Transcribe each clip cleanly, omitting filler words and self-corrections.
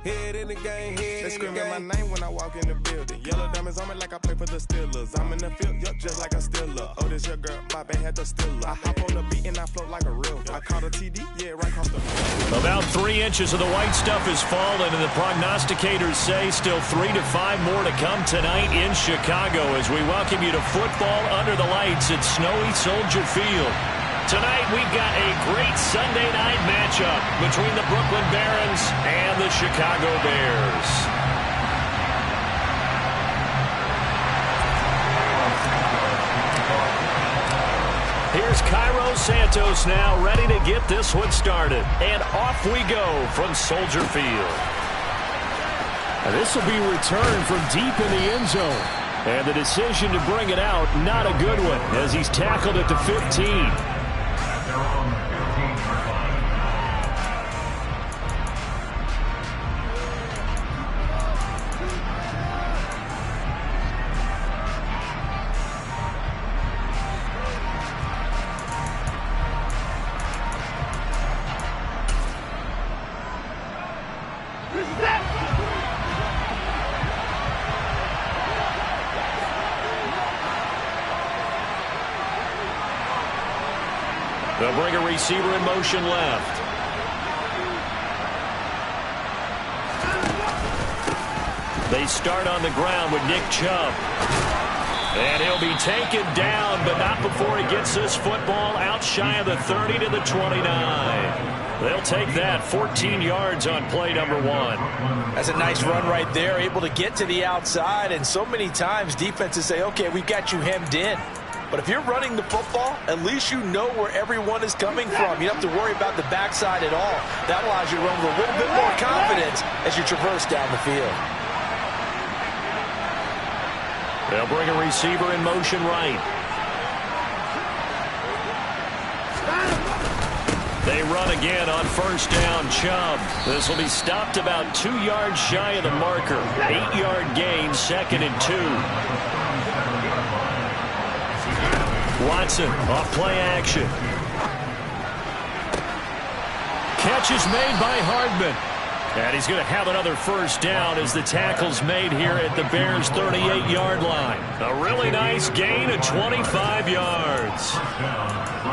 Head in the game, they screaming my name when I walk in the building. Yellow diamonds on me like I play for the Steelers. I'm in the field, yup, just like a Steeler. Oh, this your girl, Bobby had the Steeler. I hop on the beat and I float like a real. I caught a TD, yeah, right across the field. About 3 inches of the white stuff has fallen, and the prognosticators say still 3 to 5 more to come tonight in Chicago as we welcome you to football under the lights at snowy Soldier Field. Tonight, we've got a great Sunday night matchup between the Brooklyn Barons and the Chicago Bears. Here's Cairo Santos now, ready to get this one started. And off we go from Soldier Field. This will be returned from deep in the end zone. And the decision to bring it out, not a good one, as he's tackled at the 15. They'll bring a receiver in motion left. They start on the ground with Nick Chubb. And he'll be taken down, but not before he gets this football out shy of the 30 to the 29. They'll take that 14 yards on play number 1. That's a nice run right there, able to get to the outside. And so many times defenses say, okay, we've got you hemmed in. But if you're running the football, at least you know where everyone is coming from. You don't have to worry about the backside at all. That allows you to run with a little bit more confidence as you traverse down the field. They'll bring a receiver in motion right. They run again on first down. Chubb. This will be stopped about 2 yards shy of the marker. 8-yard gain, 2nd and 2. Watson off play action. Catch is made by Hardman. And he's going to have another first down as the tackle's made here at the Bears' 38-yard line. A really nice gain of 25 yards.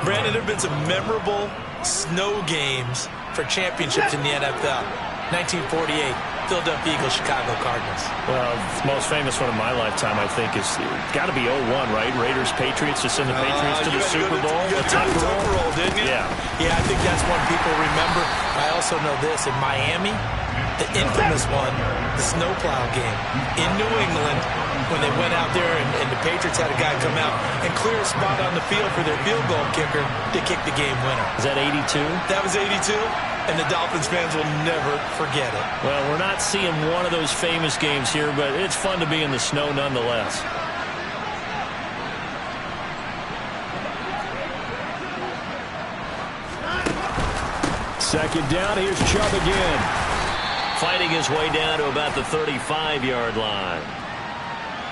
Brandon, there have been some memorable snow games for championships in the NFL. 1948. Philadelphia Eagles, Chicago Cardinals. Well, the most famous one of my lifetime, I think, is got to be 01, right? Raiders, Patriots, to send the Patriots to the Super Bowl. You got the Tucker roll, didn't you? Yeah. Yeah, I think that's one people remember. I also know this. In Miami, the infamous one, the snowplow game. In New England, when they went out there and the Patriots had a guy come out and clear a spot on the field for their field goal kicker to kick the game winner. Is that 82? That was 82. And the Dolphins fans will never forget it. Well, we're not seeing one of those famous games here, but it's fun to be in the snow nonetheless. Second down, here's Chubb again. Fighting his way down to about the 35-yard line.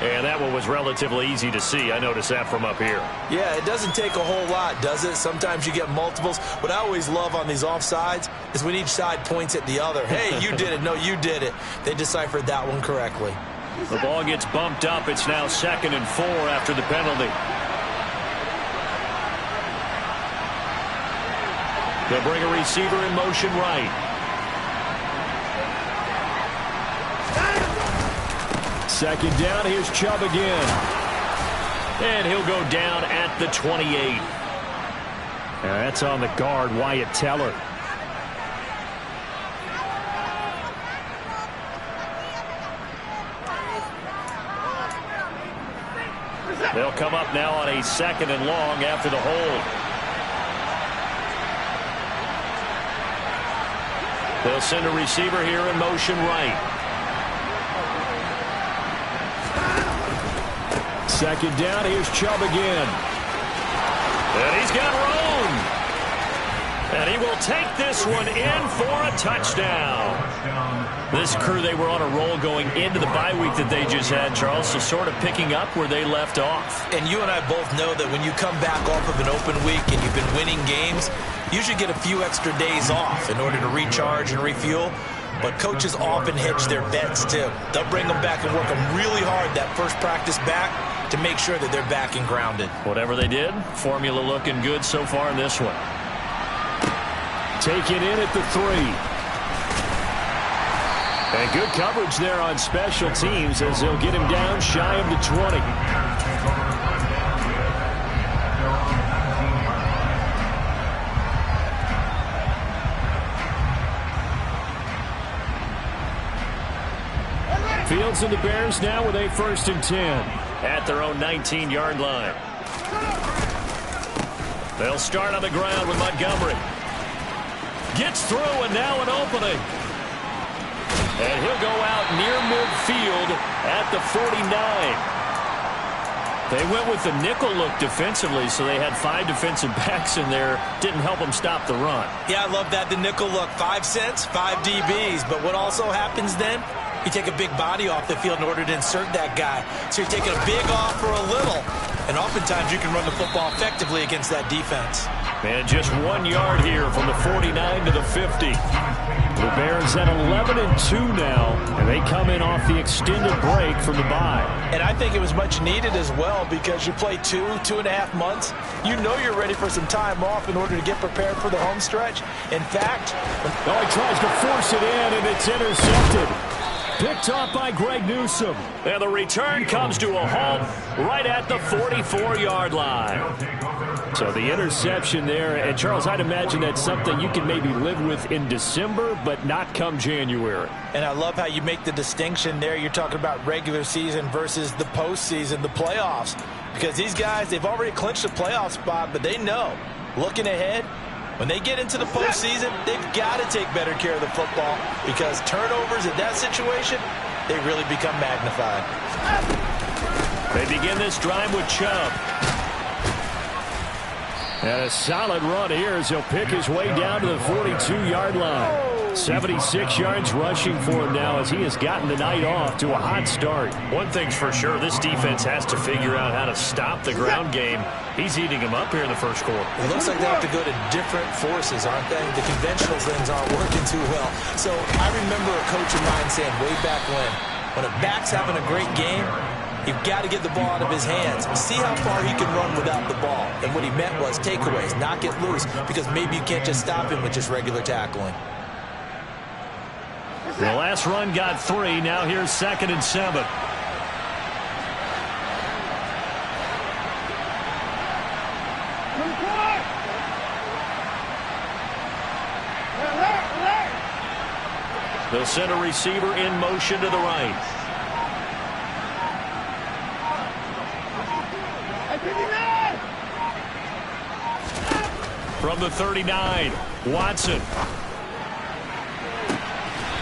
And that one was relatively easy to see. I noticed that from up here. Yeah, it doesn't take a whole lot, does it? Sometimes you get multiples. What I always love on these offsides is when each side points at the other. Hey, you did it. No, you did it. They deciphered that one correctly. The ball gets bumped up. It's now 2nd and 4 after the penalty. They'll bring a receiver in motion right. Second down, here's Chubb again. And he'll go down at the 28. That's on the guard, Wyatt Teller. They'll come up now on a 2nd and long after the hold. They'll send a receiver here in motion right. Second down, here's Chubb again. And he's got room. And he will take this one in for a touchdown. This crew, they were on a roll going into the bye week that they just had, Charles, so sort of picking up where they left off. And you and I both know that when you come back off of an open week and you've been winning games, you should get a few extra days off in order to recharge and refuel. but coaches often hedge their bets too. They'll bring them back and work them really hard that first practice back to make sure that they're back and grounded. Whatever they did, formula looking good so far in this one. Taken in at the 3. And good coverage there on special teams as they'll get him down shy of the 20. Fields and the Bears now with a 1st and 10 at their own 19-yard line. They'll start on the ground with Montgomery. Gets through, and now an opening. And he'll go out near midfield at the 49. They went with the nickel look defensively, so they had 5 defensive backs in there. Didn't help them stop the run. Yeah, I love that, the nickel look. 5 cents, 5 DBs. But what also happens then? You take a big body off the field in order to insert that guy. So you're taking a big off for a little. And oftentimes you can run the football effectively against that defense. And just 1 yard here from the 49 to the 50. The Bears at 11-2 now, and they come in off the extended break from the bye. And I think it was much needed as well because you play 2.5 months. You know you're ready for some time off in order to get prepared for the home stretch. In fact, he tries to force it in, and it's intercepted. Picked off by Greg Newsome. And the return comes to a halt right at the 44-yard line. So the interception there. And, Charles, I'd imagine that's something you can maybe live with in December, but not come January. And I love how you make the distinction there. You're talking about regular season versus the postseason, the playoffs. Because these guys, they've already clinched a playoff spot, but they know, looking ahead, when they get into the postseason, they've got to take better care of the football because turnovers in that situation, they really become magnified. They begin this drive with Chubb. And a solid run here as he'll pick his way down to the 42-yard line. 76 yards rushing for him now as he has gotten the night off to a hot start. One thing's for sure, this defense has to figure out how to stop the ground game. He's eating them up here in the first quarter. It looks like they have to go to different forces, aren't they? The conventional things aren't working too well. So I remember a coach of mine saying way back when a back's having a great game, you've got to get the ball out of his hands. See how far he can run without the ball. And what he meant was takeaways, knock it loose, because maybe you can't just stop him with just regular tackling. The last run got 3. Now here's 2nd and 7. They'll send a receiver in motion to the right. From the 39, Watson.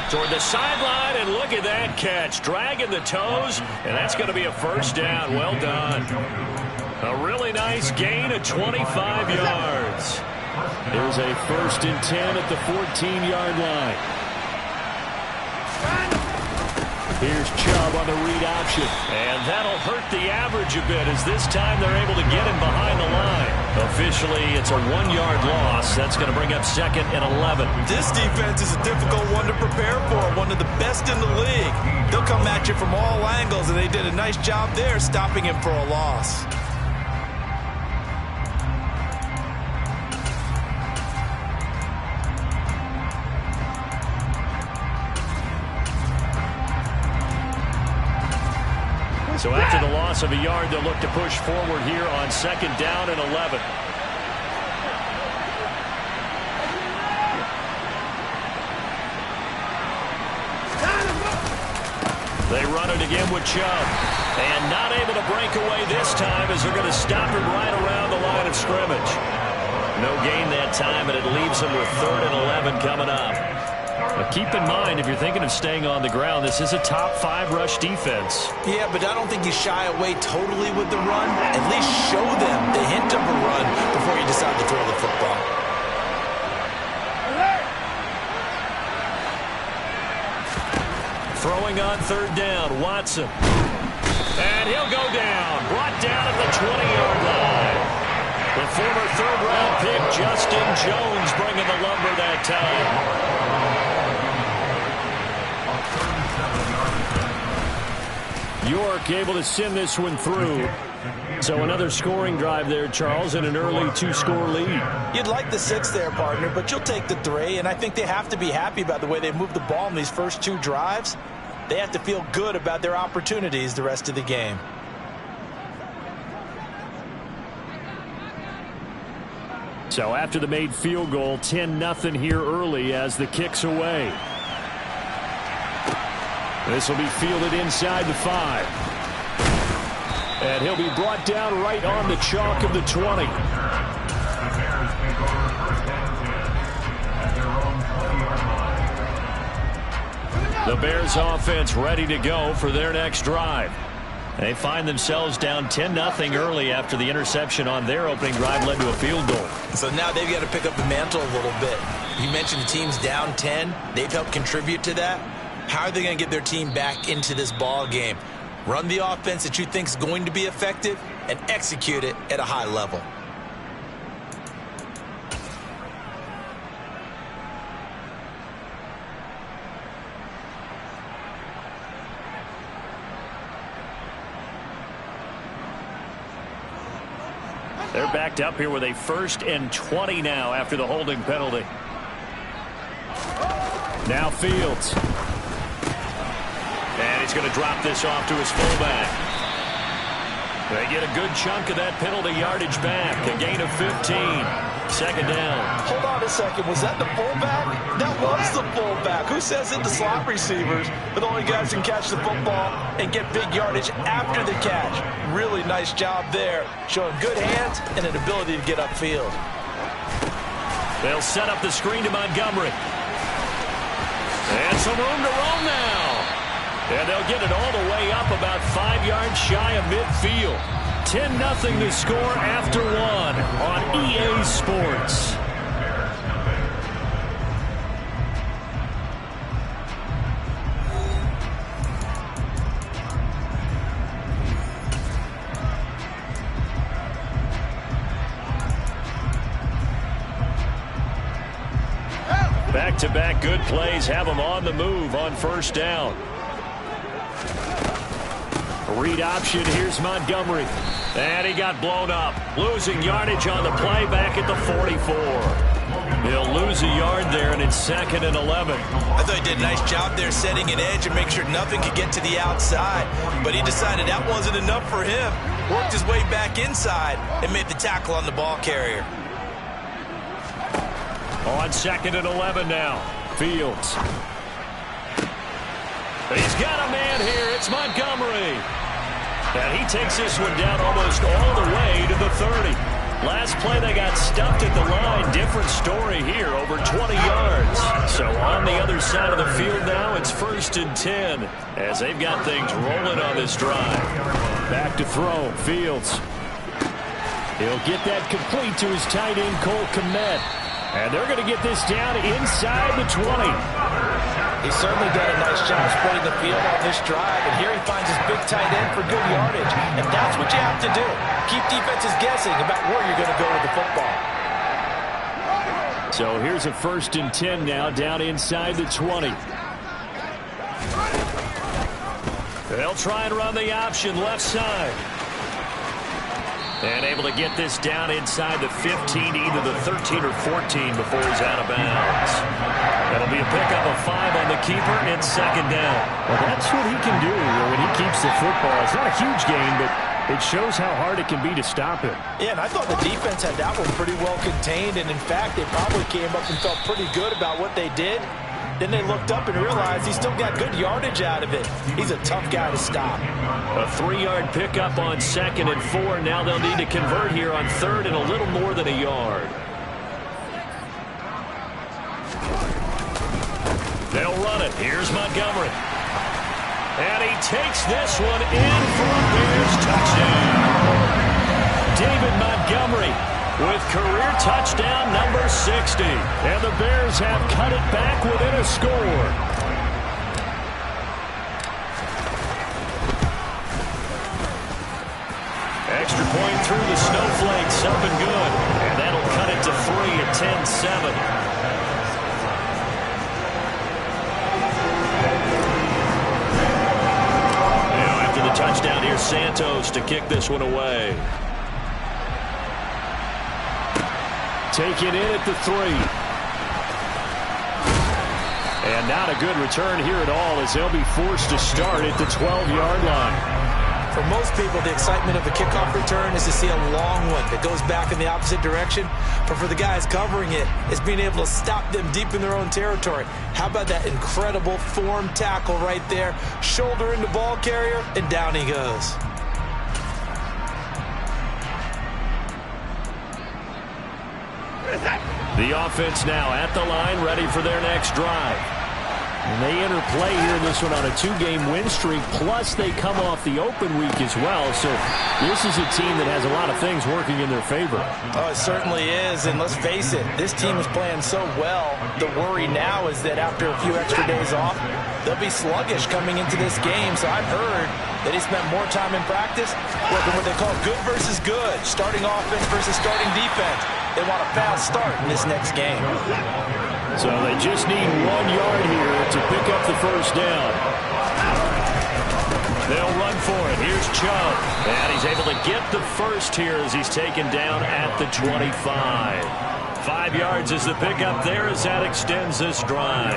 Toward the sideline, and look at that catch. Dragging the toes, and that's going to be a first down. Well done. A really nice gain of 25 yards. There's a 1st and 10 at the 14-yard line. Here's Chubb on the read option. And that'll hurt the average a bit as this time they're able to get him behind the line. Officially, it's a 1-yard loss. That's going to bring up 2nd and 11. This defense is a difficult one to prepare for, one of the best in the league. They'll come at you from all angles, and they did a nice job there stopping him for a loss. So after the loss of a yard, they'll look to push forward here on 2nd down and 11. They run it again with Chubb. And not able to break away this time as they're going to stop him right around the line of scrimmage. No gain that time, and it leaves him with 3rd and 11 coming up. But keep in mind, if you're thinking of staying on the ground, this is a top 5 rush defense. Yeah, but I don't think you shy away totally with the run. At least show them the hint of a run before you decide to throw the football. Throwing on 3rd down, Watson. And he'll go down. Brought down at the 20-yard line. The former 3rd-round pick, Justin Jones, bringing the lumber that time. York able to send this one through. So another scoring drive there, Charles, and an early 2-score lead. You'd like the 6 there, partner, but you'll take the 3, and I think they have to be happy about the way they moved the ball in these first 2 drives. They have to feel good about their opportunities the rest of the game. So after the made field goal, 10-0 here early as the kick's away. This will be fielded inside the 5. And he'll be brought down right on the chalk of the 20. The Bears offense ready to go for their next drive. They find themselves down 10-0 early after the interception on their opening drive led to a field goal. So now they've got to pick up the mantle a little bit. You mentioned the team's down 10. They've helped contribute to that. How are they going to get their team back into this ball game? Run the offense that you think is going to be effective and execute it at a high level. They're backed up here with a 1st and 20 now after the holding penalty. Now Fields. And he's going to drop this off to his fullback. They get a good chunk of that penalty yardage back. A gain of 15. 2nd down. Hold on a second. Was that the fullback? That was the fullback. Who says it? The slot receivers are the only guys who can catch the football and get big yardage after the catch. Really nice job there. Showing good hands and an ability to get upfield. They'll set up the screen to Montgomery. And some room to roam now. And they'll get it all the way up about 5 yards shy of midfield. 10-0 to score after 1 on EA Sports. Back-to-back good plays have them on the move on 1st down. Read option, here's Montgomery. And he got blown up. Losing yardage on the play back at the 44. He'll lose a yard there, and it's 2nd and 11. I thought he did a nice job there setting an edge and make sure nothing could get to the outside. But he decided that wasn't enough for him. Worked his way back inside and made the tackle on the ball carrier. On 2nd and 11 now. Fields. He's got a man here. It's Montgomery. And he takes this one down almost all the way to the 30. Last play, they got stuffed at the line. Different story here, over 20 yards. So on the other side of the field now, it's 1st and 10 as they've got things rolling on this drive. Back to throw. Fields. He'll get that complete to his tight end, Cole Kmet. And they're going to get this down inside the 20. He's certainly done a nice job spreading the field on this drive, and here he finds his big tight end for good yardage. And that's what you have to do. Keep defenses guessing about where you're going to go with the football. So here's a 1st and 10 now, down inside the 20. They'll try and run the option left side. And able to get this down inside the 15 to either the 13 or 14 before he's out of bounds. That'll be a pickup of 5 on the keeper and 2nd down. Well, that's what he can do when he keeps the football. It's not a huge gain, but it shows how hard it can be to stop it. Yeah, and I thought the defense had that one pretty well contained, and in fact, they probably came up and felt pretty good about what they did. Then they looked up and realized he still got good yardage out of it. He's a tough guy to stop. A 3-yard pickup on 2nd and 4. Now they'll need to convert here on 3rd and a little more than a yard. They'll run it. Here's Montgomery. And he takes this one in for a Bears touchdown. David Montgomery with career touchdown number 60. And the Bears have cut it back within a score. Extra point through the snowflakes, up and good. And that'll cut it to 3 at 10-7. first down. Here's Santos to kick this one away. Take it in at the 3. And not a good return here at all as they'll be forced to start at the 12-yard line. For most people, the excitement of a kickoff return is to see a long one that goes back in the opposite direction. But for the guys covering it, it's being able to stop them deep in their own territory. How about that incredible form tackle right there? Shoulder into ball carrier, and down he goes. The offense now at the line, ready for their next drive. And they interplay here in this one on a 2-game win streak, plus they come off the open week as well. So this is a team that has a lot of things working in their favor. Oh, it certainly is, and let's face it, this team is playing so well. The worry now is that after a few extra days off, they'll be sluggish coming into this game. So I've heard that he spent more time in practice working what they call good versus good, starting offense versus starting defense. They want a fast start in this next game. So they just need 1 yard here to pick up the first down. They'll run for it. Here's Chubb. And he's able to get the first here as he's taken down at the 25. 5 yards is the pickup there as that extends this drive.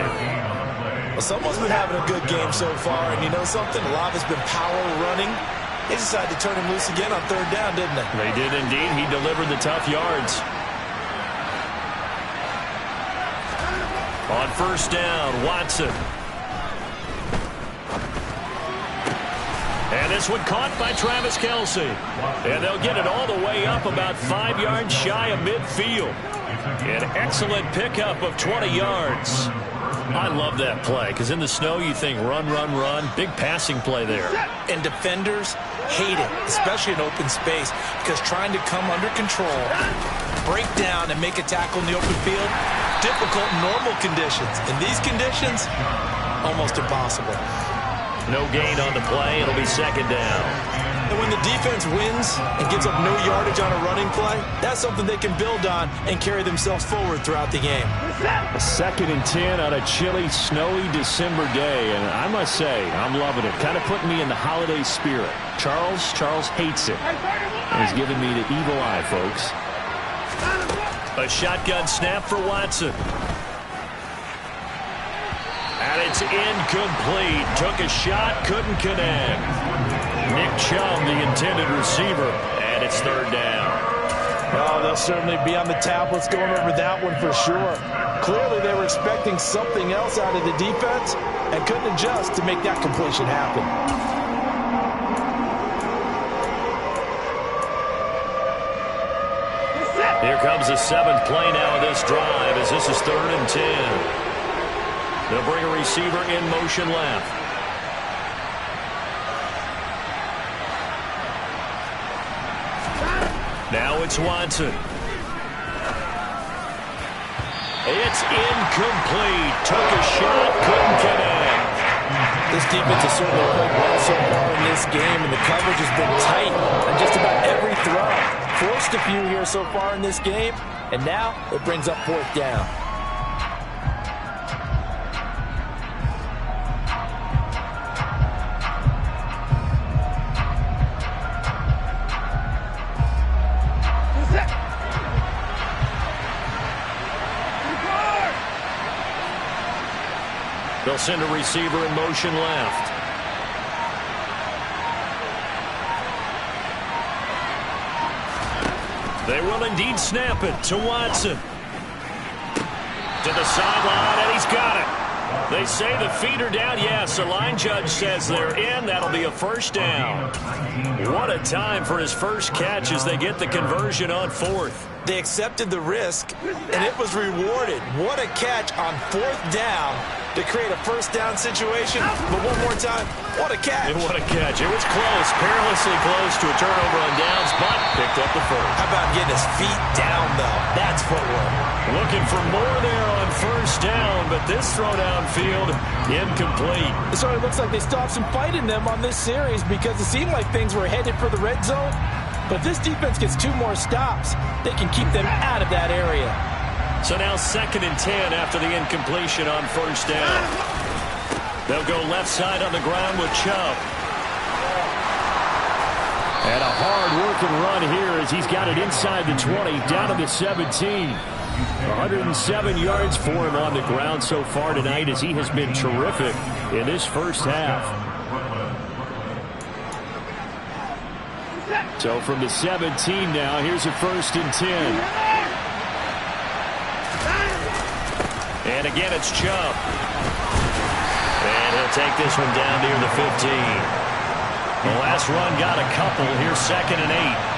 Well, someone's been having a good game so far, and you know something? A lot of it's been power running. They decided to turn him loose again on 3rd down, didn't they? They did indeed. He delivered the tough yards. On 1st down, Watson. And this one caught by Travis Kelce. And they'll get it all the way up about 5 yards shy of midfield. An excellent pickup of 20 yards. I love that play because in the snow you think run, run, run. Big passing play there. And defenders hate it, especially in open space, because trying to come under control, break down, and make a tackle in the open field, difficult in normal conditions. In these conditions, almost impossible. No gain on the play. It'll be 2nd down. And when the defense wins and gives up no yardage on a running play, that's something they can build on and carry themselves forward throughout the game. A 2nd and 10 on a chilly, snowy December day. And I must say, I'm loving it. Kind of putting me in the holiday spirit. Charles hates it. And he's giving me the evil eye, folks. A shotgun snap for Watson. And it's incomplete. Took a shot, couldn't connect. Nick Chubb, the intended receiver, and it's 3rd down. Oh, they'll certainly be on the tablets going over that one for sure. Clearly, they were expecting something else out of the defense and couldn't adjust to make that completion happen. Here comes the 7th play now of this drive as this is 3rd and 10. They'll bring a receiver in motion left. Now it's Watson. It's incomplete. Took a shot, couldn't connect. This defense has certainly played well so far in this game, and the coverage has been tight on just about every throw. Forced a few here so far in this game, and now it brings up 4th down. They'll send a receiver in motion left. They will indeed snap it to Watson. To the sideline, and he's got it. They say the feet are down. Yes, the line judge says they're in. That'll be a 1st down. What a time for his first catch as they get the conversion on 4th. They accepted the risk, and it was rewarded. What a catch on 4th down to create a 1st down situation. But one more time, what a catch. And what a catch. It was close, perilously close to a turnover on downs, but picked up the first. How about getting his feet down, though? That's footwork. Looking for more there on 1st down, but this throw downfield, incomplete. It sort of looks like they stopped some fight in them on this series because it seemed like things were headed for the red zone. But if this defense gets 2 more stops, they can keep them out of that area. So now 2nd and 10 after the incompletion on 1st down. They'll go left side on the ground with Chubb. And a hard-working run here as he's got it inside the 20, down to the 17. 107 yards for him on the ground so far tonight as he has been terrific in this first half. So from the 17 now, here's a 1st and 10. And again, it's Chubb. And he'll take this one down near the 15. The last run got a couple. Here's 2nd and 8.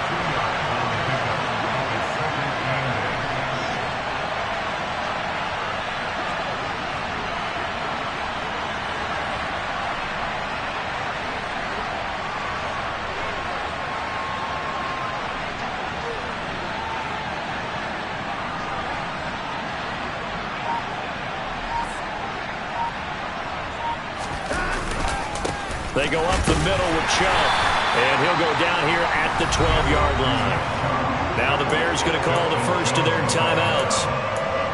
They go up the middle with Chubb, and he'll go down here at the 12-yard line. Now the Bears going to call the first of their timeouts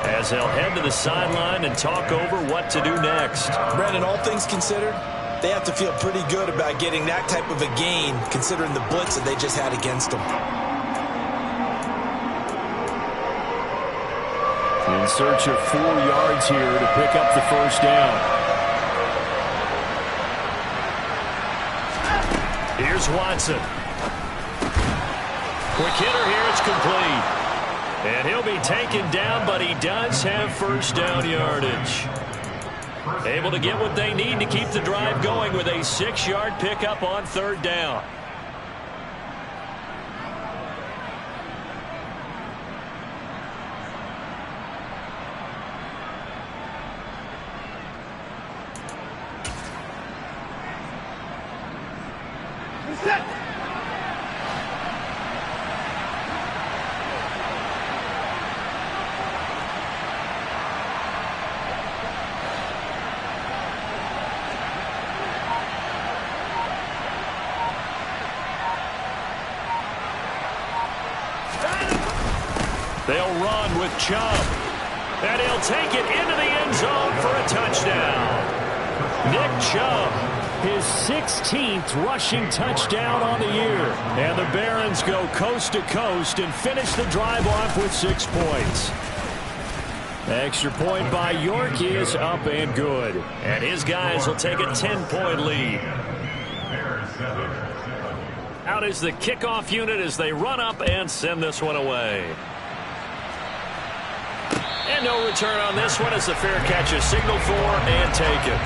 as they'll head to the sideline and talk over what to do next. Brandon, all things considered, they have to feel pretty good about getting that type of a gain considering the blitz that they just had against them. In search of 4 yards here to pick up the first down. Here's Watson. Quick hitter here, it's complete. And he'll be taken down, but he does have first down yardage. Able to get what they need to keep the drive going with a 6-yard pickup on 3rd down. They'll run with Chubb. And he'll take it into the end zone for a touchdown. Nick Chubb, his 16th rushing touchdown on the year. And the Barons go coast to coast and finish the drive off with 6 points. Extra point by York is up and good. And his guys will take a 10-point lead. Out is the kickoff unit as they run up and send this one away. And no return on this one as the fair catch is signaled for and taken.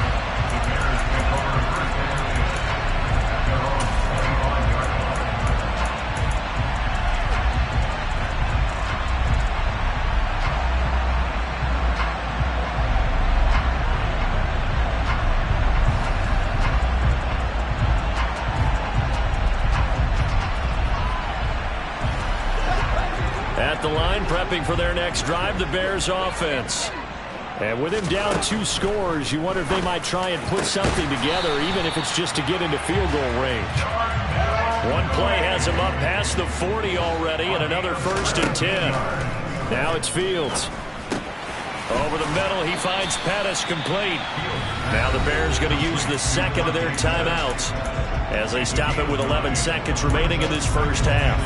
At the line, prepping for their next drive, the Bears offense. And with him down 2 scores, you wonder if they might try and put something together, even if it's just to get into field goal range. One play has him up past the 40 already, and another 1st and 10. Now it's Fields. Over the middle, he finds Pettis complete. Now the Bears going to use the 2nd of their timeouts as they stop it with 11 seconds remaining in this first half.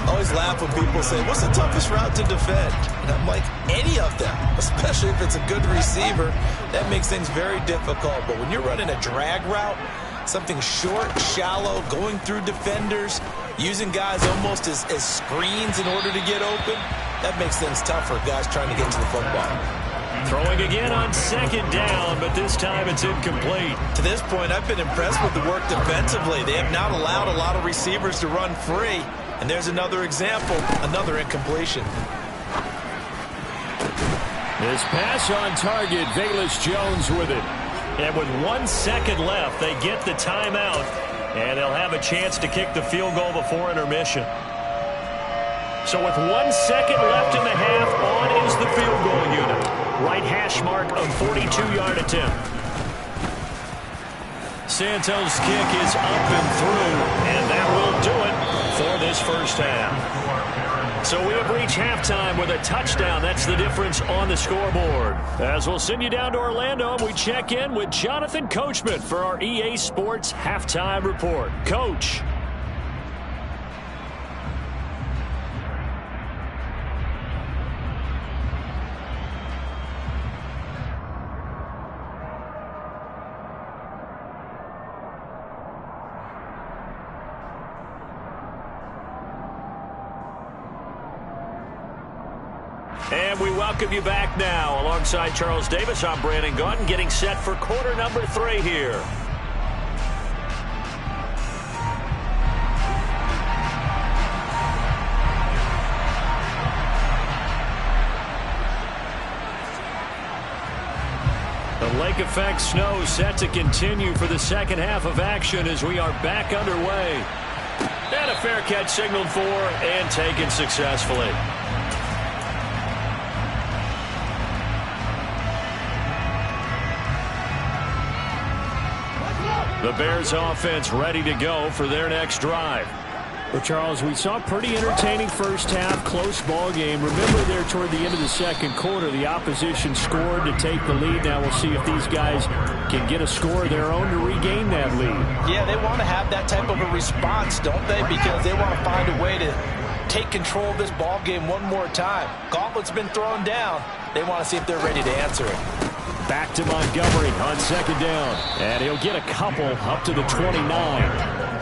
I always laugh when people say, what's the toughest route to defend? And I'm like, any of them, especially if it's a good receiver. That makes things very difficult. But when you're running a drag route, something short, shallow, going through defenders, using guys almost as screens in order to get open, that makes things tough for guys trying to get to the football. Throwing again on 2nd down, but this time it's incomplete. To this point, I've been impressed with the work defensively. They have not allowed a lot of receivers to run free. And there's another example, another incompletion. This pass on target, Velus Jones with it. And with 1 second left, they get the timeout. And they'll have a chance to kick the field goal before intermission. So with 1 second left in the half, on is the field goal unit. Right hash mark of 42-yard attempt. Santos' kick is up and through, and that will do it for this first half. So we have reached halftime with a touchdown. That's the difference on the scoreboard. As we'll send you down to Orlando, and we check in with Jonathan Coachman for our EA Sports Halftime Report. Coach. And we welcome you back now. Alongside Charles Davis, I'm Brandon Gaudin, getting set for quarter number 3 here. The lake effect snow set to continue for the second half of action as we are back underway. And a fair catch signaled for and taken successfully. The Bears offense ready to go for their next drive. Well, Charles, we saw a pretty entertaining first half, close ball game. Remember there toward the end of the second quarter, the opposition scored to take the lead. Now we'll see if these guys can get a score of their own to regain that lead. Yeah, they want to have that type of a response, don't they? Because they want to find a way to take control of this ball game one more time. Gauntlet's been thrown down. They want to see if they're ready to answer it. Back to Montgomery on second down. And he'll get a couple up to the 29.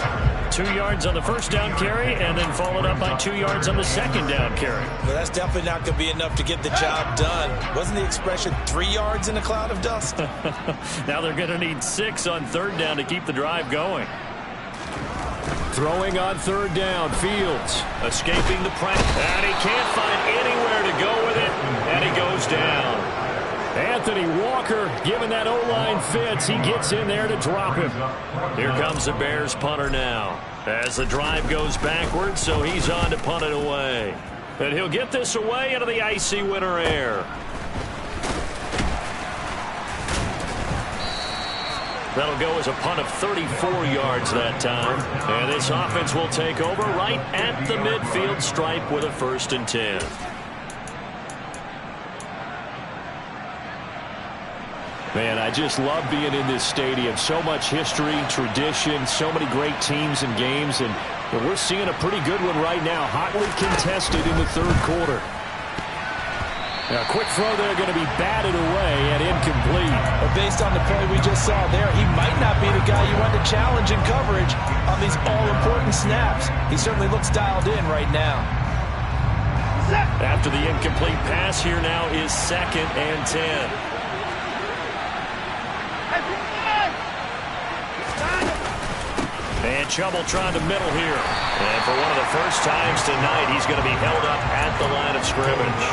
2 yards on the first down carry, and then followed up by 2 yards on the second down carry. Well, that's definitely not going to be enough to get the job done. Wasn't the expression 3 yards in a cloud of dust? Now they're going to need 6 on third down to keep the drive going. Throwing on third down, Fields escaping the press, and he can't find anywhere to go with it, and he goes down. Anthony Walker, given that O-line fits, he gets in there to drop him. Here comes the Bears punter now as the drive goes backwards, so he's on to punt it away. And he'll get this away into the icy winter air. That'll go as a punt of 34 yards that time. And this offense will take over right at the midfield stripe with a 1st and 10. Man, I just love being in this stadium. So much history, tradition, so many great teams and games, and we're seeing a pretty good one right now, hotly contested in the third quarter. Now, a quick throw there going to be batted away and incomplete. But based on the play we just saw there, he might not be the guy you want to challenge in coverage on these all-important snaps. He certainly looks dialed in right now. After the incomplete pass, here now is 2nd and 10. And trouble trying to middle here. And for one of the first times tonight, he's going to be held up at the line of scrimmage.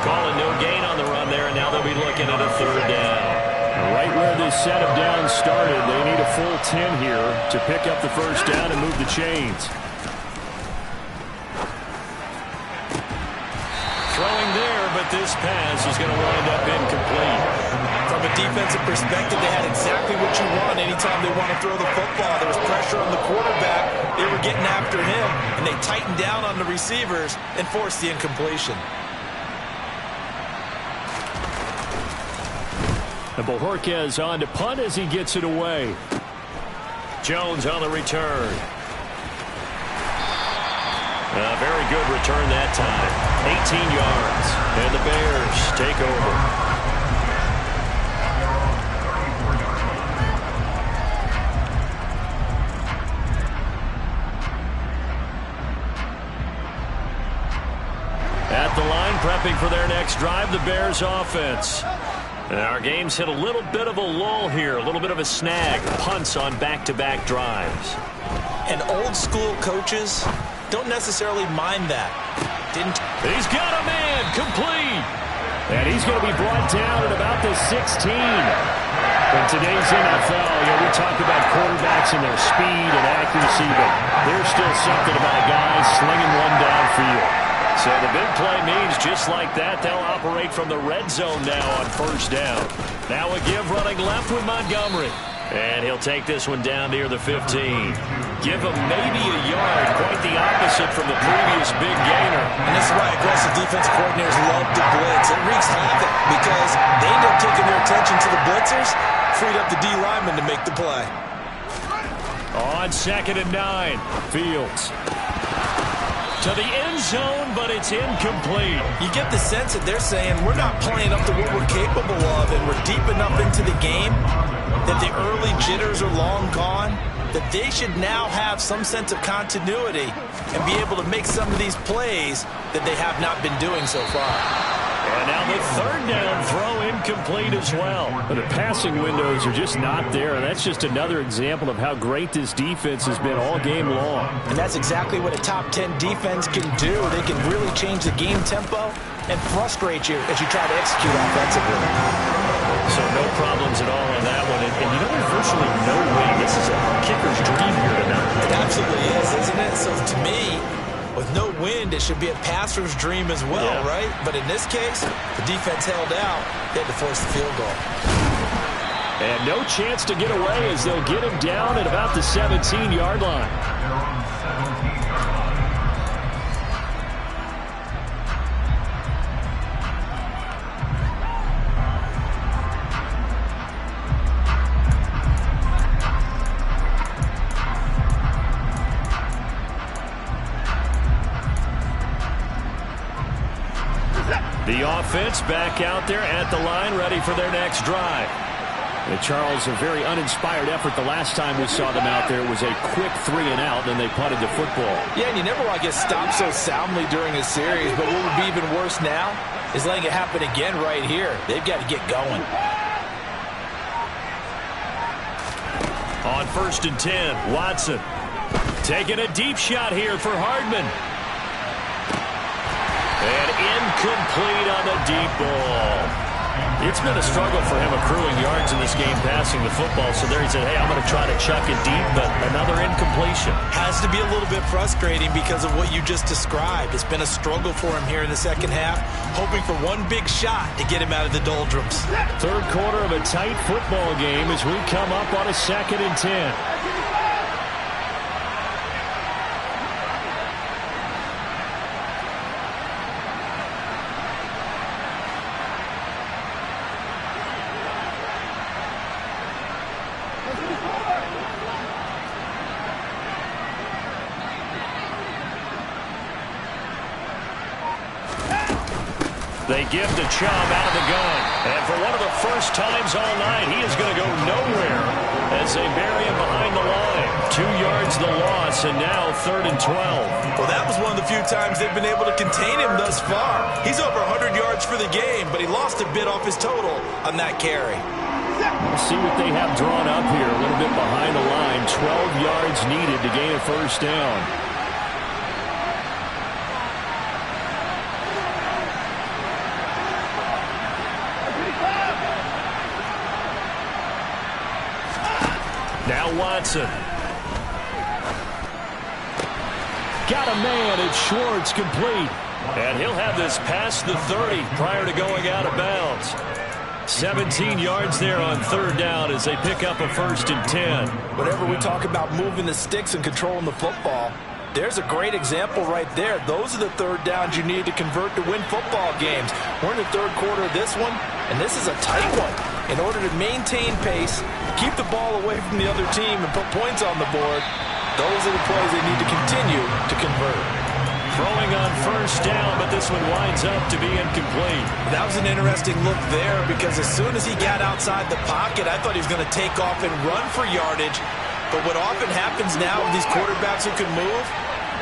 Calling no gain on the run there, and now they'll be looking at a 3rd down. Right where this set of downs started, they need a full 10 here to pick up the first down and move the chains. Throwing there, but this pass is going to wind up incomplete. From a defensive perspective, they had exactly what you want anytime they want to throw the football. There was pressure on the quarterback. They were getting after him, and they tightened down on the receivers and forced the incompletion. And Bojorquez on to punt as he gets it away. Jones on the return. A very good return that time. 18 yards. And the Bears take over. At the line, prepping for their next drive, the Bears offense. And our game's hit a little bit of a lull here, a little bit of a snag. Punts on back-to-back drives. And old-school coaches don't necessarily mind that. He's got a man, complete. And he's going to be brought down at about the 16. In today's NFL, we talk about quarterbacks and their speed and accuracy, but there's still something about guys slinging one downfield. So the big play means just like that, they'll operate from the red zone now on 1st down. Now a give running left with Montgomery. And he'll take this one down near the 15. Give him maybe a yard, quite the opposite from the previous big gainer. And this is why aggressive defensive coordinators love to blitz. It wreaks havoc because they end up taking their attention to the blitzers, freed up the D lineman to make the play. On 2nd and 9, Fields to the end zone, but it's incomplete. You get the sense that they're saying we're not playing up to what we're capable of, and we're deep enough into the game that the early jitters are long gone. that they should now have some sense of continuity and be able to make some of these plays that they have not been doing so far. And now the third down throw incomplete as well. But the passing windows are just not there, and that's just another example of how great this defense has been all game long. And that's exactly what a top 10 defense can do. They can really change the game tempo and frustrate you as you try to execute offensively. So no problems at all on that one. And you know, there's virtually no way. This is a kicker's dream here tonight. It absolutely is, isn't it? So to me, with no wind, it should be a passer's dream as well, right? But in this case, the defense held out. They had to force the field goal. And no chance to get away as they'll get him down at about the 17-yard line. The offense back out there at the line, ready for their next drive. And Charles, a very uninspired effort the last time we saw them out there. It was a quick 3-and-out, then they punted the football. Yeah, and you never want to get stopped so soundly during a series, but what would be even worse now is letting it happen again right here. They've got to get going. On 1st and 10, Watson taking a deep shot here for Hardman. And incomplete on the deep ball. It's been a struggle for him accruing yards in this game passing the football. So there he said, hey, I'm going to try to chuck it deep, but another incompletion. Has to be a little bit frustrating because of what you just described. It's been a struggle for him here in the second half, hoping for one big shot to get him out of the doldrums. Third quarter of a tight football game as we come up on a 2nd and 10. They give to Chubb out of the gun. And for one of the first times all night, he is going to go nowhere as they bury him behind the line. 2 yards the loss, and now 3rd and 12. Well, that was one of the few times they've been able to contain him thus far. He's over 100 yards for the game, but he lost a bit off his total on that carry. We'll see what they have drawn up here. A little bit behind the line. 12 yards needed to gain a first down. Now Watson. Got a man. It's Schwartz, complete. And he'll have this past the 30 prior to going out of bounds. 17 yards there on 3rd down as they pick up a 1st and 10. Whenever we talk about moving the sticks and controlling the football, there's a great example right there. Those are the 3rd downs you need to convert to win football games. We're in the 3rd quarter of this one, and this is a tight one. In order to maintain pace, keep the ball away from the other team, and put points on the board, those are the plays they need to continue to convert. Throwing on 1st down, but this one winds up to be incomplete. That was an interesting look there because as soon as he got outside the pocket, I thought he was going to take off and run for yardage. But what often happens now with these quarterbacks who can move,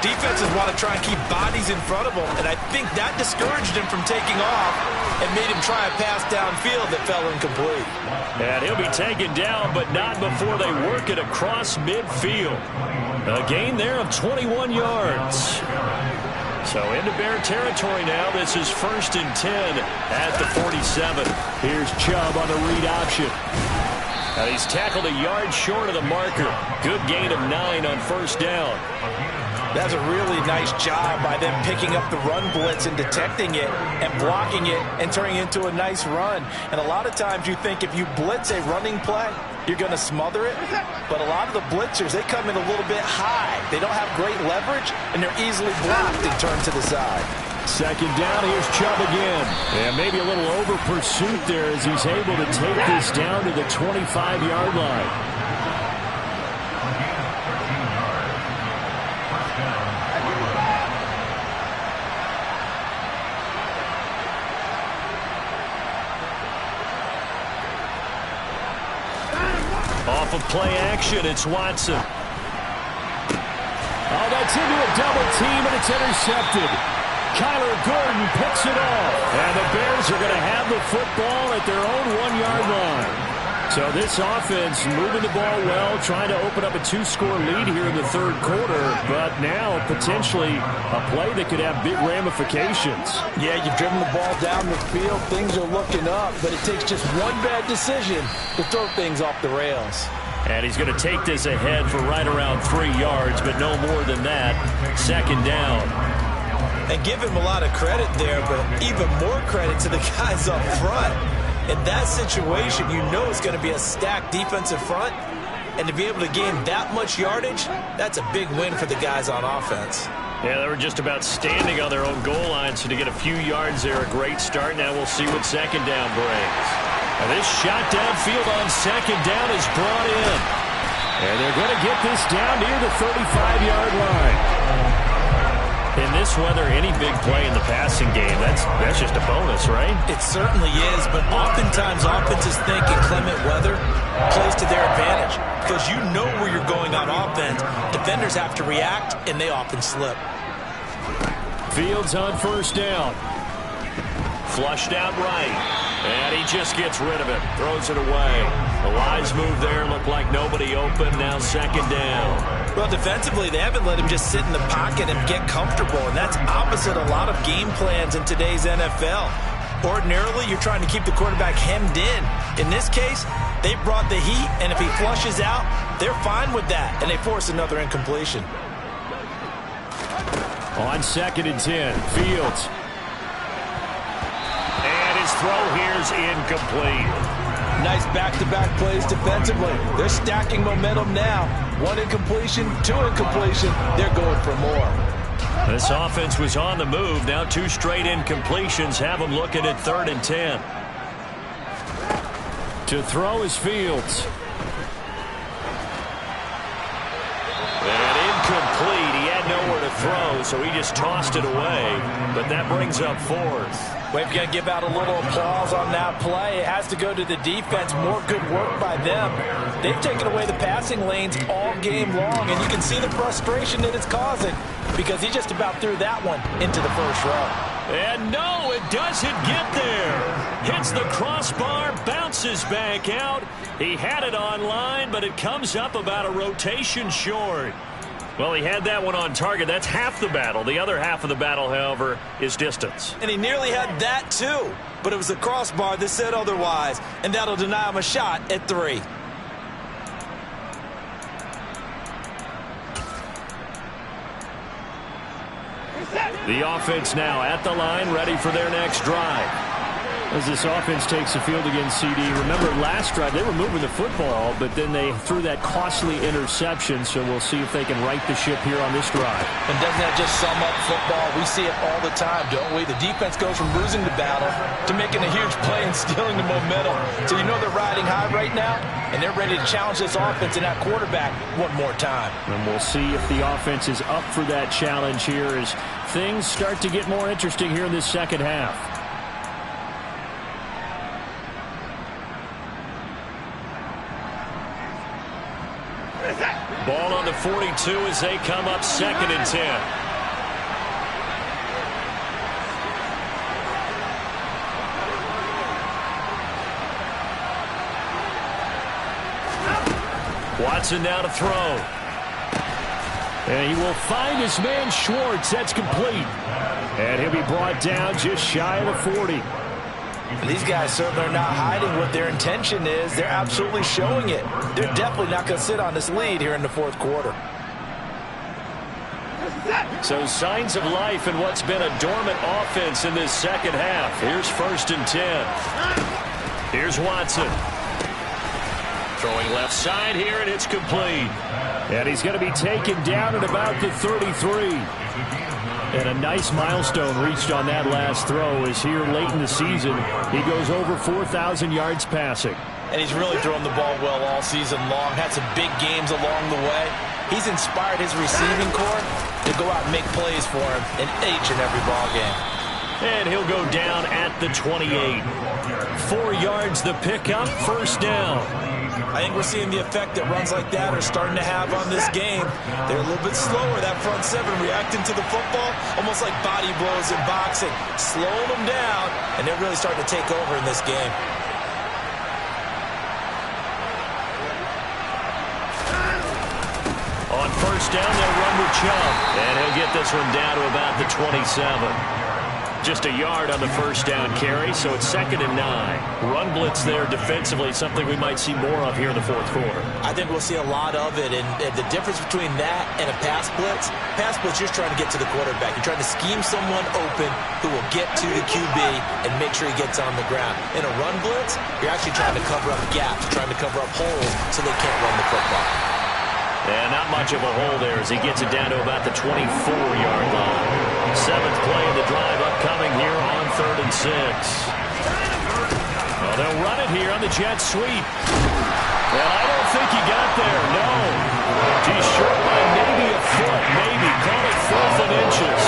defenses want to try and keep bodies in front of them, and I think that discouraged him from taking off and made him try a pass downfield that fell incomplete. And he'll be taken down, but not before they work it across midfield. A gain there of 21 yards. So into Bear territory now. This is 1st and 10 at the 47. Here's Chubb on the read option. And he's tackled a yard short of the marker. Good gain of 9 on 1st down. That's a really nice job by them picking up the run blitz and detecting it and blocking it and turning it into a nice run. And a lot of times you think if you blitz a running play, you're going to smother it. But a lot of the blitzers, they come in a little bit high. They don't have great leverage, and they're easily blocked and turned to the side. 2nd down, here's Chubb again. And maybe a little over pursuit there as he's able to take this down to the 25-yard line. Off of play action, it's Watson. Oh, that's into a double team, and it's intercepted. Kyler Gordon picks it off. And the Bears are going to have the football at their own 1-yard line. So this offense moving the ball well, trying to open up a 2-score lead here in the third quarter, but now potentially a play that could have big ramifications. Yeah, you've driven the ball down the field. Things are looking up, but it takes just one bad decision to throw things off the rails. And he's going to take this ahead for right around 3 yards, but no more than that. Second down. And give him a lot of credit there, but even more credit to the guys up front. In that situation, you know it's going to be a stacked defensive front. And to be able to gain that much yardage, that's a big win for the guys on offense. Yeah, they were just about standing on their own goal line, so to get a few yards there, a great start. Now we'll see what second down brings. Now this shot downfield on second down is brought in. And they're going to get this down near the 35-yard line. In this weather, any big play in the passing game, that's just a bonus, right? It certainly is, but oftentimes offenses think inclement weather plays to their advantage because you know where you're going on offense. Defenders have to react, and they often slip. Fields on first down. Flushed out right. And he just gets rid of it. Throws it away. A wise move there. Looked like nobody open. Now second down. Well, defensively, they haven't let him just sit in the pocket and get comfortable. And that's opposite a lot of game plans in today's NFL. Ordinarily, you're trying to keep the quarterback hemmed in. In this case, they brought the heat. And if he flushes out, they're fine with that. And they force another incompletion. On second and 10, Fields. His throw here's incomplete. Nice back-to-back plays defensively. They're stacking momentum now. 1 incompletion, 2 incompletion. They're going for more. This offense was on the move. Now 2 straight incompletions have them looking at 3rd and 10. To throw is Fields. And incomplete. He had nowhere to throw, so he just tossed it away. But that brings up 4th. We've got to give out a little applause on that play. It has to go to the defense. More good work by them. They've taken away the passing lanes all game long, and you can see the frustration that it's causing because he just about threw that one into the first row. And no, it doesn't get there. Hits the crossbar, bounces back out. He had it on line, but it comes up about a rotation short. Well, he had that one on target. That's half the battle. The other half of the battle, however, is distance. And he nearly had that, too. But it was the crossbar that said otherwise. And that'll deny him a shot at 3. The offense now at the line, ready for their next drive. As this offense takes the field against CD. Remember, last drive, they were moving the football, but then they threw that costly interception, so we'll see if they can right the ship here on this drive. And doesn't that just sum up football? We see it all the time, don't we? The defense goes from losing the battle to making a huge play and stealing the momentum. So you know they're riding high right now, and they're ready to challenge this offense and that quarterback one more time. And we'll see if the offense is up for that challenge here as things start to get more interesting here in this second half. Ball on the 42 as they come up 2nd and 10. Watson now to throw. And he will find his man Schwartz. That's complete. And he'll be brought down just shy of the 40. These guys certainly are not hiding what their intention is. They're absolutely showing it. They're definitely not going to sit on this lead here in the 4th quarter. So signs of life in what's been a dormant offense in this second half. Here's 1st and 10. Here's Watson. Throwing left side here, and it's complete. And he's going to be taken down at about the 33. And a nice milestone reached on that last throw as here late in the season, he goes over 4,000 yards passing. And he's really thrown the ball well all season long. Had some big games along the way. He's inspired his receiving corps to go out and make plays for him in each and every ball game. And he'll go down at the 28. 4 yards the pickup, 1st down. I think we're seeing the effect that runs like that are starting to have on this game. They're a little bit slower, that front seven, reacting to the football, almost like body blows in boxing, slowing them down, and they're really starting to take over in this game. On first down, they'll run with Chubb, and he'll get this one down to about the 27. Just a yard on the first down carry, so it's 2nd and 9. Run blitz there defensively, something we might see more of here in the fourth quarter. I think we'll see a lot of it, and the difference between that and a pass blitz, you're just trying to get to the quarterback. You're trying to scheme someone open who will get to the QB and make sure he gets on the ground. In a run blitz, you're actually trying to cover up gaps, trying to cover up holes so they can't run the football. And not much of a hole there as he gets it down to about the 24-yard line. 7th play of the drive upcoming here on 3rd and 6. Well, they'll run it here on the jet sweep. Well, I don't think he got there, no. He's short by maybe a foot, maybe. Call it 4th and inches.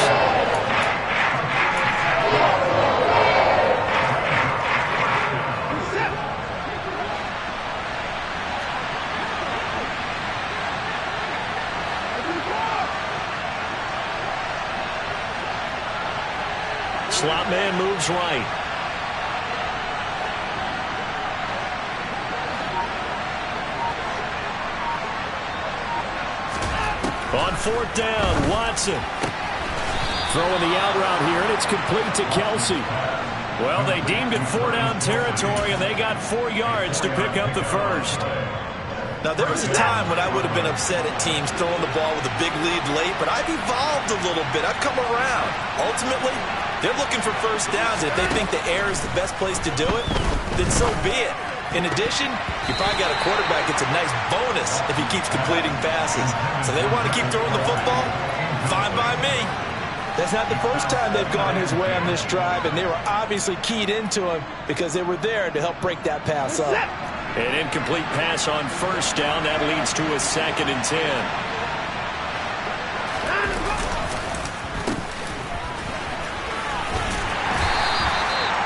Slot man moves right. On 4th down, Watson. Throwing the out route here, and it's complete to Kelsey. Well, they deemed it 4-down territory, and they got 4 yards to pick up the first. Now, there was a time when I would have been upset at teams throwing the ball with a big lead late, but I've evolved a little bit. I've come around. Ultimately, they're looking for first downs, and if they think the air is the best place to do it, then so be it. In addition, you probably got a quarterback that's a nice bonus if he keeps completing passes. So they want to keep throwing the football? Fine by me. That's not the first time they've gone his way on this drive, and they were obviously keyed into him because they were there to help break that pass up. An incomplete pass on first down. That leads to a 2nd and 10.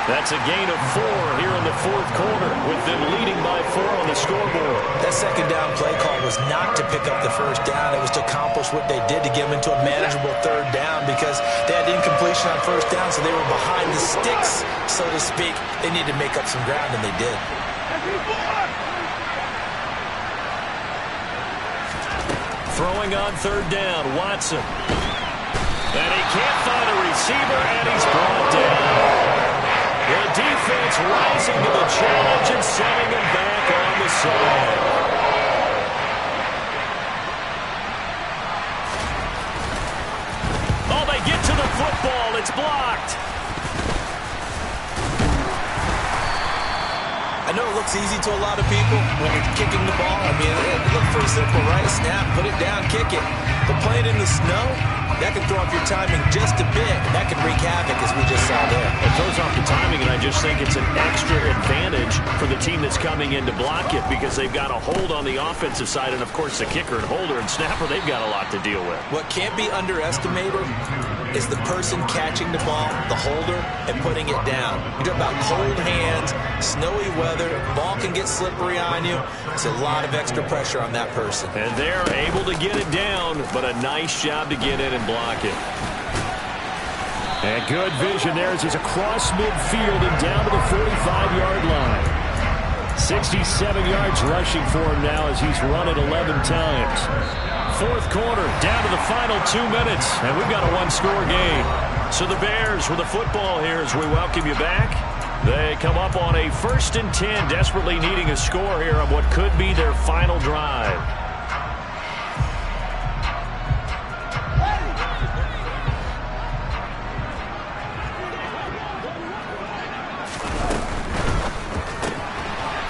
That's a gain of 4 here in the fourth quarter, with them leading by 4 on the scoreboard. That 2nd down play call was not to pick up the first down. It was to accomplish what they did to get them into a manageable 3rd down because they had incompletion on first down, so they were behind the sticks, so to speak. They needed to make up some ground, and they did. Throwing on 3rd down, Watson. And he can't find a receiver, and he's brought down. The defense rising to the challenge and sending him back on the side. Oh, they get to the football. It's blocked. I know it looks easy to a lot of people when you're kicking the ball. I mean, it looks pretty simple, right? Snap, put it down, kick it. But playing in the snow, that can throw off your timing just a bit. That can wreak havoc, as we just saw there. It throws off the timing, and I just think it's an extra advantage for the team that's coming in to block it because they've got a hold on the offensive side, and, of course, the kicker and holder and snapper, they've got a lot to deal with. What can't be underestimated is the person catching the ball, the holder, and putting it down. You're talking about cold hands, snowy weather, ball can get slippery on you. It's a lot of extra pressure on that person. And they're able to get it down, but a nice job to get in and block it. And good vision there as he's across midfield and down to the 45-yard line. 67 yards rushing for him now as he's run it 11 times. Fourth quarter, down to the final 2 minutes, and we've got a one-score game. So the Bears with the football here as we welcome you back. They come up on a 1st and 10, desperately needing a score here on what could be their final drive.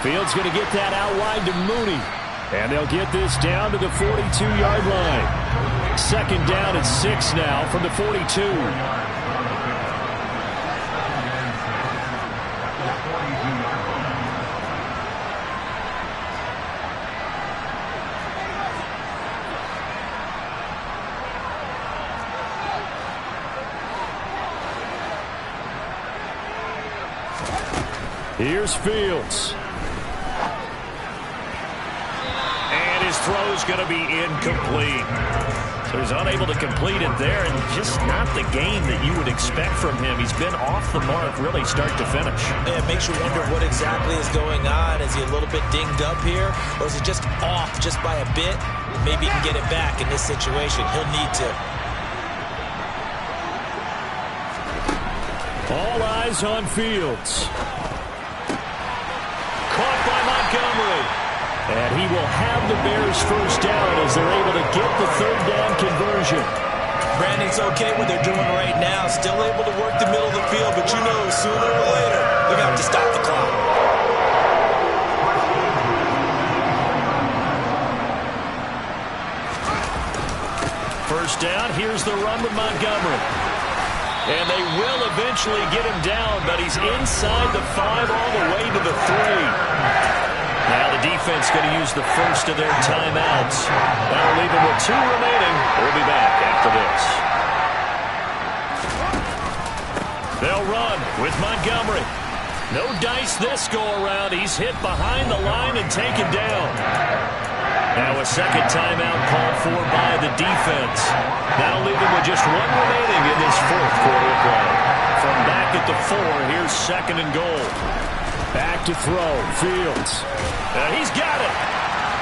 Fields going to get that out wide to Mooney. And they'll get this down to the 42-yard line. 2nd down and 6 now from the 42. Here's Fields. throw's going to be incomplete. So he's unable to complete it there, and just not the game that you would expect from him. He's been off the mark really start to finish. Yeah, it makes you wonder what exactly is going on. Is he a little bit dinged up here, or is he just off just by a bit? Maybe he can get it back in this situation. He'll need to. All eyes on Fields. Caught by Montgomery. And he will have the Bears first down as they're able to get the third down conversion. Brandon, it's okay what they're doing right now. Still able to work the middle of the field, but you know sooner or later they're going to have to stop the clock. First down, here's the run with Montgomery. And they will eventually get him down, but he's inside the 5 all the way to the 3. Now the defense going to use the first of their timeouts. That'll leave them with 2 remaining. We'll be back after this. They'll run with Montgomery. No dice this go-around. He's hit behind the line and taken down. Now a second timeout called for by the defense. That'll leave them with just 1 remaining in this fourth quarter play. From back at the 4, here's second and goal. Back to throw, Fields. He's got it.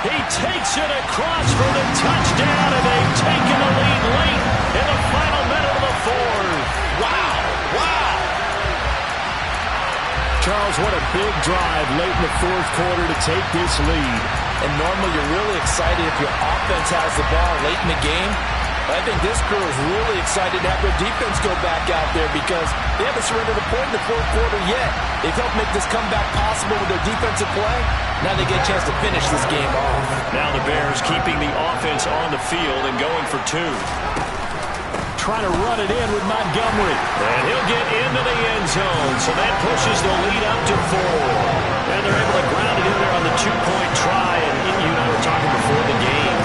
He takes it across for the touchdown, and they've taken the lead late in the final minute of the fourth. Wow, wow. Charles, what a big drive late in the fourth quarter to take this lead. And normally you're really excited if your offense has the ball late in the game. But I think this crew is really excited to have their defense go back out there because they haven't surrendered a point in the fourth quarter yet. They've helped make this comeback possible with their defensive play. Now they get a chance to finish this game off. Now the Bears keeping the offense on the field and going for 2. Trying to run it in with Montgomery. And he'll get into the end zone. So that pushes the lead up to 4. And they're able to ground it in there on the 2-point try. And you and I were talking before the game.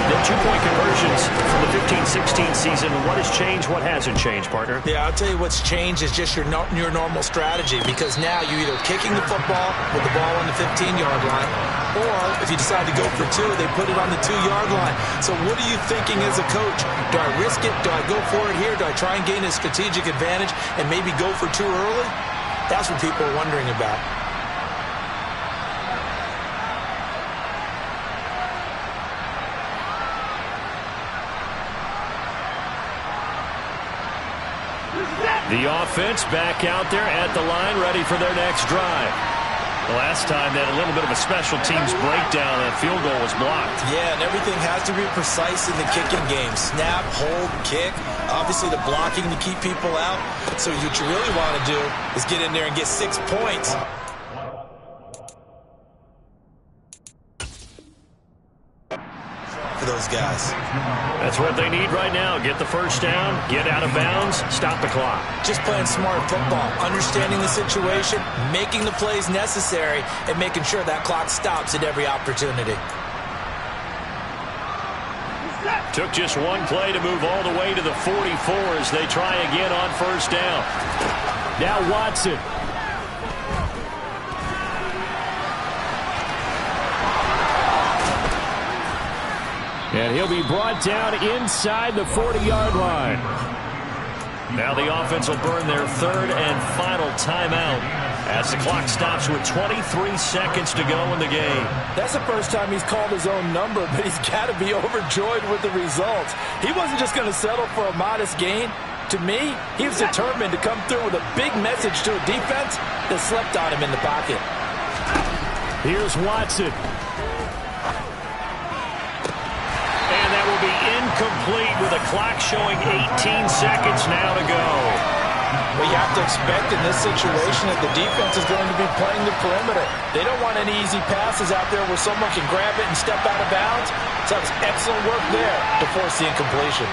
The 2-point conversions from the 15-16 season. What has changed? What hasn't changed, partner? Yeah, I'll tell you what's changed is just your normal strategy, because now you're either kicking the football with the ball on the 15-yard line, or if you decide to go for 2, they put it on the 2-yard line. So what are you thinking as a coach? Do I risk it? Do I go for it here? Do I try and gain a strategic advantage and maybe go for 2 early? That's what people are wondering about. The offense back out there at the line, ready for their next drive. The last time they had a little bit of a special teams breakdown, that field goal was blocked. Yeah, and everything has to be precise in the kicking game. Snap, hold, kick. Obviously the blocking to keep people out. So what you really want to do is get in there and get 6 points. For those guys. That's what they need right now. Get the first down, get out of bounds, stop the clock. Just playing smart football, understanding the situation, making the plays necessary, and making sure that clock stops at every opportunity. Took just 1 play to move all the way to the 44 as they try again on first down. Now Watson. And he'll be brought down inside the 40-yard line. Now the offense will burn their third and final timeout as the clock stops with 23 seconds to go in the game. That's the first time he's called his own number, but he's got to be overjoyed with the results. He wasn't just going to settle for a modest gain. To me, he was determined to come through with a big message to a defense that slept on him in the pocket. Here's Watson. Will be incomplete with a clock showing 18 seconds now to go. Well, you have to expect in this situation that the defense is going to be playing the perimeter. They don't want any easy passes out there where someone can grab it and step out of bounds. So that was excellent work there to force the incompletion.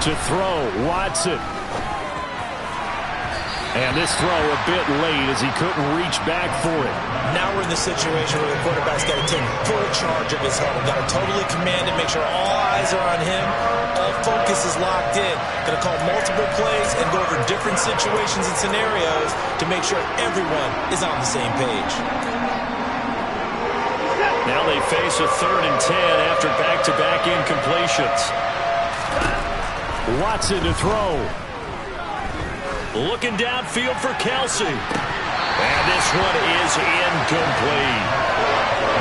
To throw, Watson. And this throw a bit late as he couldn't reach back for it. Now we're in the situation where the quarterback's got to take full charge of his huddle. Got to totally command it, make sure all eyes are on him. All focus is locked in. Going to call multiple plays and go over different situations and scenarios to make sure everyone is on the same page. Now they face a 3rd and 10 after back-to-back incompletions. Watson to throw. Looking downfield for Kelsey. And this one is incomplete.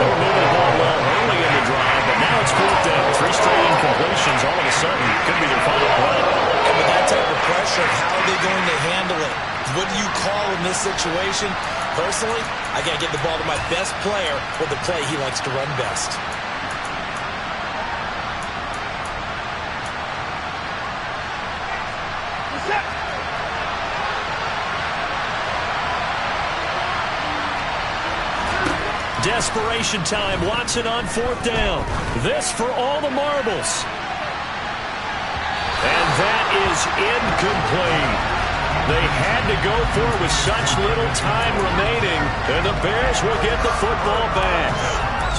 They were moving the ball well early in the drive, but now it's 4th down. 3 straight incompletions all of a sudden could be their final play. And with that type of pressure, how are they going to handle it? What do you call in this situation? Personally, I got to get the ball to my best player with the play he likes to run best. Desperation time. Watson on 4th down. This for all the marbles. And that is incomplete. They had to go for it with such little time remaining, and the Bears will get the football back.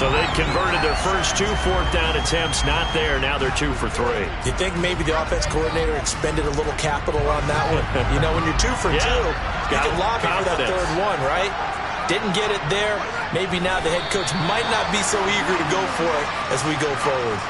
So they converted their first 2 4th down attempts. Not there. Now they're 2 for 3. You think maybe the offense coordinator expended a little capital on that one? You know, when you're 2 for 2, you can lobby for that 3rd one, right? Didn't get it there. Maybe now the head coach might not be so eager to go for it as we go forward.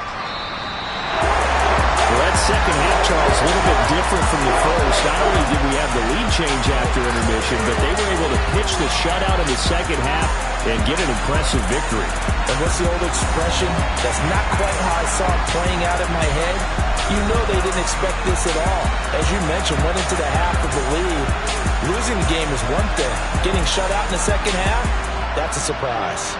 Well, that second half, Charles, a little bit different from the first. Not only did we have the lead change after intermission, but they were able to pitch the shutout in the second half and get an impressive victory. And what's the old expression? That's not quite how I saw it playing out in my head. You know they didn't expect this at all. As you mentioned, went into the half with the lead. Losing the game is one thing. Getting shut out in the second half, that's a surprise.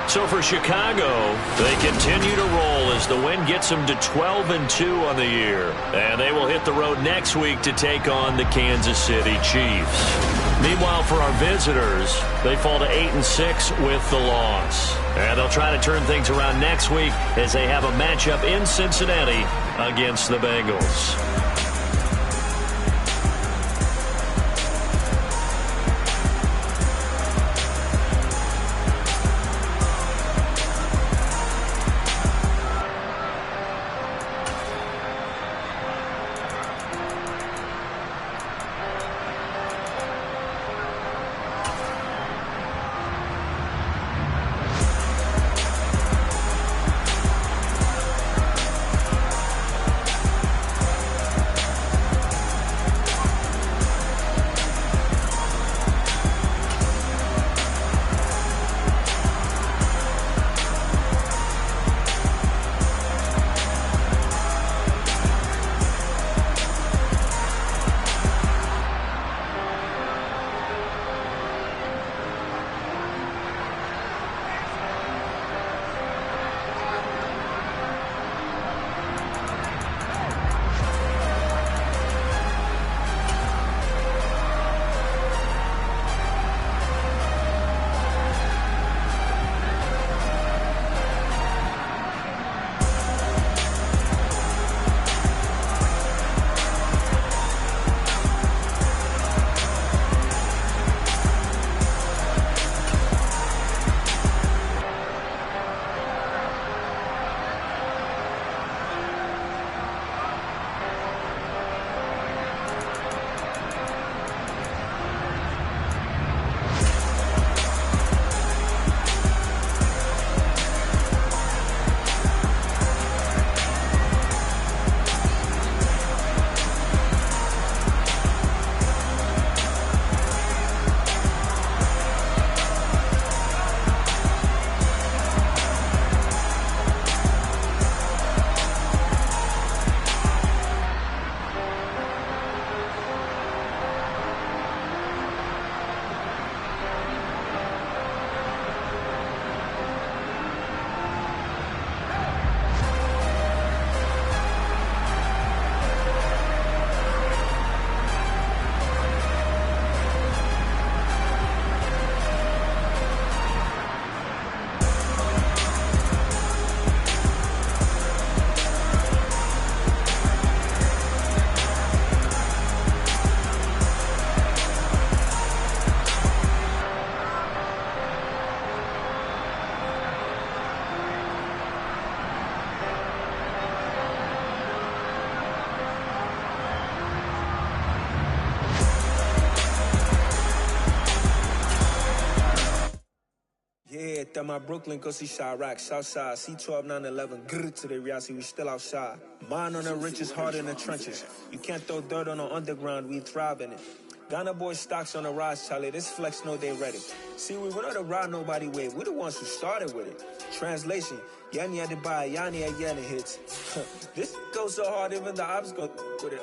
So for Chicago, they continue to roll as the win gets them to 12-2 on the year. And they will hit the road next week to take on the Kansas City Chiefs. Meanwhile, for our visitors, they fall to 8-6 with the loss. And they'll try to turn things around next week as they have a matchup in Cincinnati against the Bengals. Yeah, that my Brooklyn go see Chirac, Southside, C12 911, grrr to the reality, we still outside. Mine on the richest, heart in the trenches. You can't throw dirt on the underground, we thrive in it. Ghana boys stocks on the rise, Charlie, this flex know they ready. See, we not the ride nobody with, we the ones who started with it. Translation, Yanni had to buy, Yanni had Yanni hits. This goes so hard, even the ops go with it,